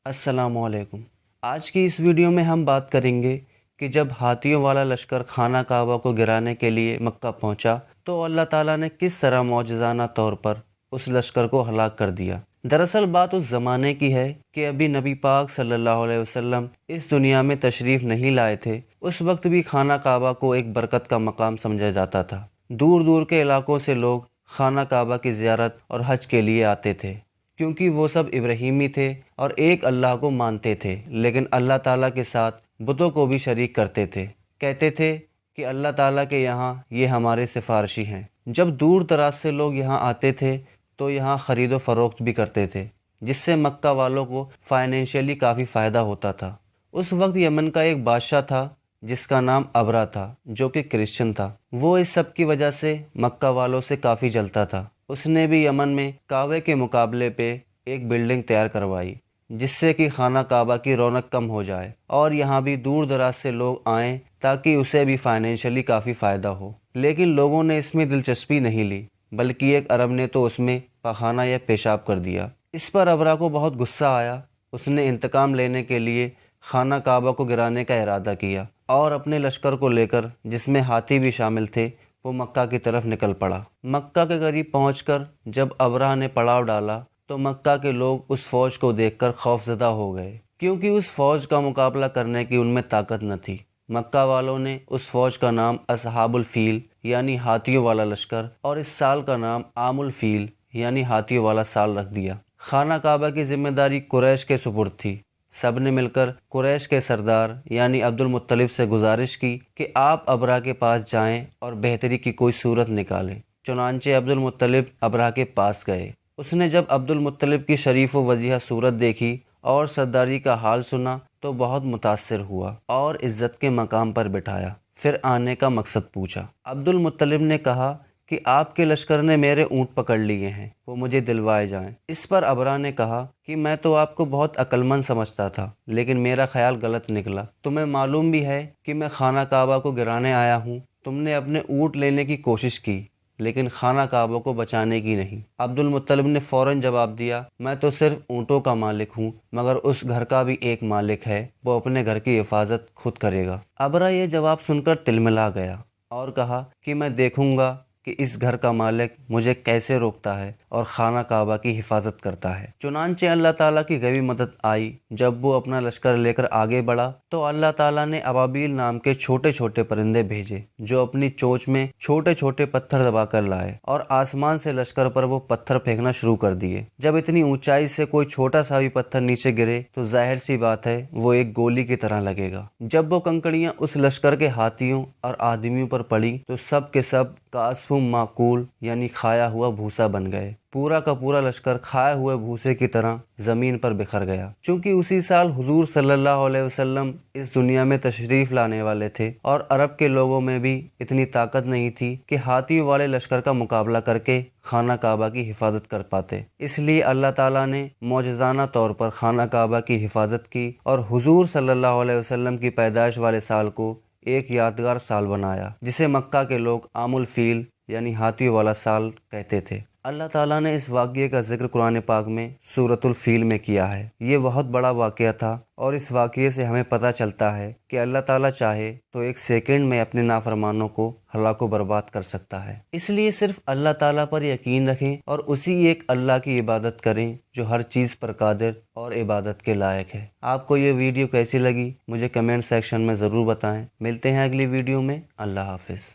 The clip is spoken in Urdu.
السلام علیکم۔ آج کی اس ویڈیو میں ہم بات کریں گے کہ جب ہاتھیوں والا لشکر خانہ کعبہ کو گرانے کے لیے مکہ پہنچا تو اللہ تعالیٰ نے کس طرح معجزانہ طور پر اس لشکر کو ہلاک کر دیا۔ دراصل بات اس زمانے کی ہے کہ ابھی نبی پاک صلی اللہ علیہ وسلم اس دنیا میں تشریف نہیں لائے تھے۔ اس وقت بھی خانہ کعبہ کو ایک برکت کا مقام سمجھا جاتا تھا۔ دور دور کے علاقوں سے لوگ خانہ کعبہ کی زیارت اور حج کے لیے آتے تھے، کیونکہ وہ سب ابراہیمی تھے اور ایک اللہ کو مانتے تھے، لیکن اللہ تعالیٰ کے ساتھ بتوں کو بھی شریک کرتے تھے۔ کہتے تھے کہ اللہ تعالیٰ کے یہاں یہ ہمارے سفارشی ہیں۔ جب دور دراز سے لوگ یہاں آتے تھے تو یہاں خرید و فروخت بھی کرتے تھے، جس سے مکہ والوں کو فائنینشلی کافی فائدہ ہوتا تھا۔ اس وقت یمن کا ایک بادشاہ تھا جس کا نام ابرا تھا، جو کہ کرسچن تھا۔ وہ اس سب کی وجہ سے مکہ والوں سے کافی جلتا تھا۔ اس نے بھی یمن میں کعبے کے مقابلے پہ ایک بلڈنگ تیار کروائی، جس سے کہ خانہ کعبہ کی رونق کم ہو جائے اور یہاں بھی دور دراز سے لوگ آئیں تاکہ اسے بھی فائنینشلی کافی فائدہ ہو۔ لیکن لوگوں نے اس میں دلچسپی نہیں لی، بلکہ ایک عرب نے تو اس میں پخانہ یا پیشاب کر دیا۔ اس پر ابرا کو بہت غصہ آیا۔ اس نے انتقام لینے کے لیے خانہ کعبہ کو گرانے کا ارادہ کیا اور اپنے لشکر کو لے کر، جس میں ہاتھی بھی شامل تھے، وہ مکہ کی طرف نکل پڑا۔ مکہ کے قریب پہنچ کر جب ابرا نے پڑاؤ ڈالا تو مکہ کے لوگ اس فوج کو دیکھ کر خوفزدہ ہو گئے، کیونکہ اس فوج کا مقابلہ کرنے کی ان میں طاقت نہ تھی۔ مکہ والوں نے اس فوج کا نام اصحاب الفیل یعنی ہاتھیوں والا لشکر اور اس سال کا نام عام الفیل یعنی ہاتھیوں والا سال رکھ دیا۔ خانہ کعبہ کی ذمہ داری قریش کے سپرد تھی۔ سب نے مل کر قریش کے سردار یعنی عبد المطلب سے گزارش کی کہ آپ ابرا کے پاس جائیں اور بہتری کی کوئی صورت نکالیں۔ چنانچہ عبد المطلب ابرا کے پاس گئے۔ اس نے جب عبد المطلب کی شریف و وجیہہ صورت دیکھی اور سرداری کا حال سنا تو بہت متاثر ہوا اور عزت کے مقام پر بٹھایا۔ پھر آنے کا مقصد پوچھا۔ عبد المطلب نے کہا کہ آپ کے لشکر نے میرے اونٹ پکڑ لیے ہیں، وہ مجھے دلوائے جائیں۔ اس پر ابرا نے کہا کہ میں تو آپ کو بہت عقل مند سمجھتا تھا، لیکن میرا خیال غلط نکلا۔ تمہیں معلوم بھی ہے کہ میں خانہ کعبہ کو گرانے آیا ہوں۔ تم نے اپنے اونٹ لینے کی کوشش کی، لیکن خانہ کعبہ کو بچانے کی نہیں۔ عبد المطلب نے فوراً جواب دیا، میں تو صرف اونٹوں کا مالک ہوں، مگر اس گھر کا بھی ایک مالک ہے، وہ اپنے گھر کی حفاظت خود کرے گا۔ ابرا یہ جواب سن کر تلملا گیا اور کہا کہ میں دیکھوں گا کہ اس گھر کا مالک مجھے کیسے روکتا ہے اور خانہ کعبہ کی حفاظت کرتا ہے۔ چنانچہ اللہ تعالیٰ کی غیبی مدد آئی۔ جب وہ اپنا لشکر لے کر آگے بڑھا تو اللہ تعالیٰ نے ابابیل نام کے چھوٹے چھوٹے پرندے بھیجے، جو اپنی چونچ میں چھوٹے چھوٹے پتھر دبا کر لائے اور آسمان سے لشکر پر وہ پتھر پھینکنا شروع کر دیے۔ جب اتنی اونچائی سے کوئی چھوٹا سا بھی پتھر نیچے گرے تو ظاہر سی بات ہے وہ ایک گولی کی طرح لگے گا۔ جب وہ کنکڑیاں اس لشکر کے ہاتھیوں اور آدمیوں پر پڑی تو سب کے سب کاسف معقول یعنی کھایا ہوا بھوسا بن گئے۔ پورا کا پورا لشکر کھائے ہوئے بھوسے کی طرح زمین پر بکھر گیا۔ چونکہ اسی سال حضور صلی اللہ علیہ وسلم اس دنیا میں تشریف لانے والے تھے اور عرب کے لوگوں میں بھی اتنی طاقت نہیں تھی کہ ہاتھیوں والے لشکر کا مقابلہ کر کے خانہ کعبہ کی حفاظت کر پاتے، اس لیے اللہ تعالیٰ نے معجزانہ طور پر خانہ کعبہ کی حفاظت کی اور حضور صلی اللہ علیہ وسلم کی پیدائش والے سال کو ایک یادگار سال بنایا، جسے مکہ کے لوگ عام الفیل یعنی ہاتھیوں والا سال کہتے تھے۔ اللہ تعالیٰ نے اس واقعے کا ذکر قرآن پاک میں سورۃ الفیل میں کیا ہے۔ یہ بہت بڑا واقعہ تھا اور اس واقعے سے ہمیں پتہ چلتا ہے کہ اللہ تعالیٰ چاہے تو ایک سیکنڈ میں اپنے نافرمانوں کو ہلاک و برباد کر سکتا ہے۔ اس لیے صرف اللہ تعالیٰ پر یقین رکھیں اور اسی ایک اللہ کی عبادت کریں جو ہر چیز پر قادر اور عبادت کے لائق ہے۔ آپ کو یہ ویڈیو کیسی لگی مجھے کمنٹ سیکشن میں ضرور بتائیں۔ ملتے ہیں اگلی ویڈیو میں۔ اللہ حافظ۔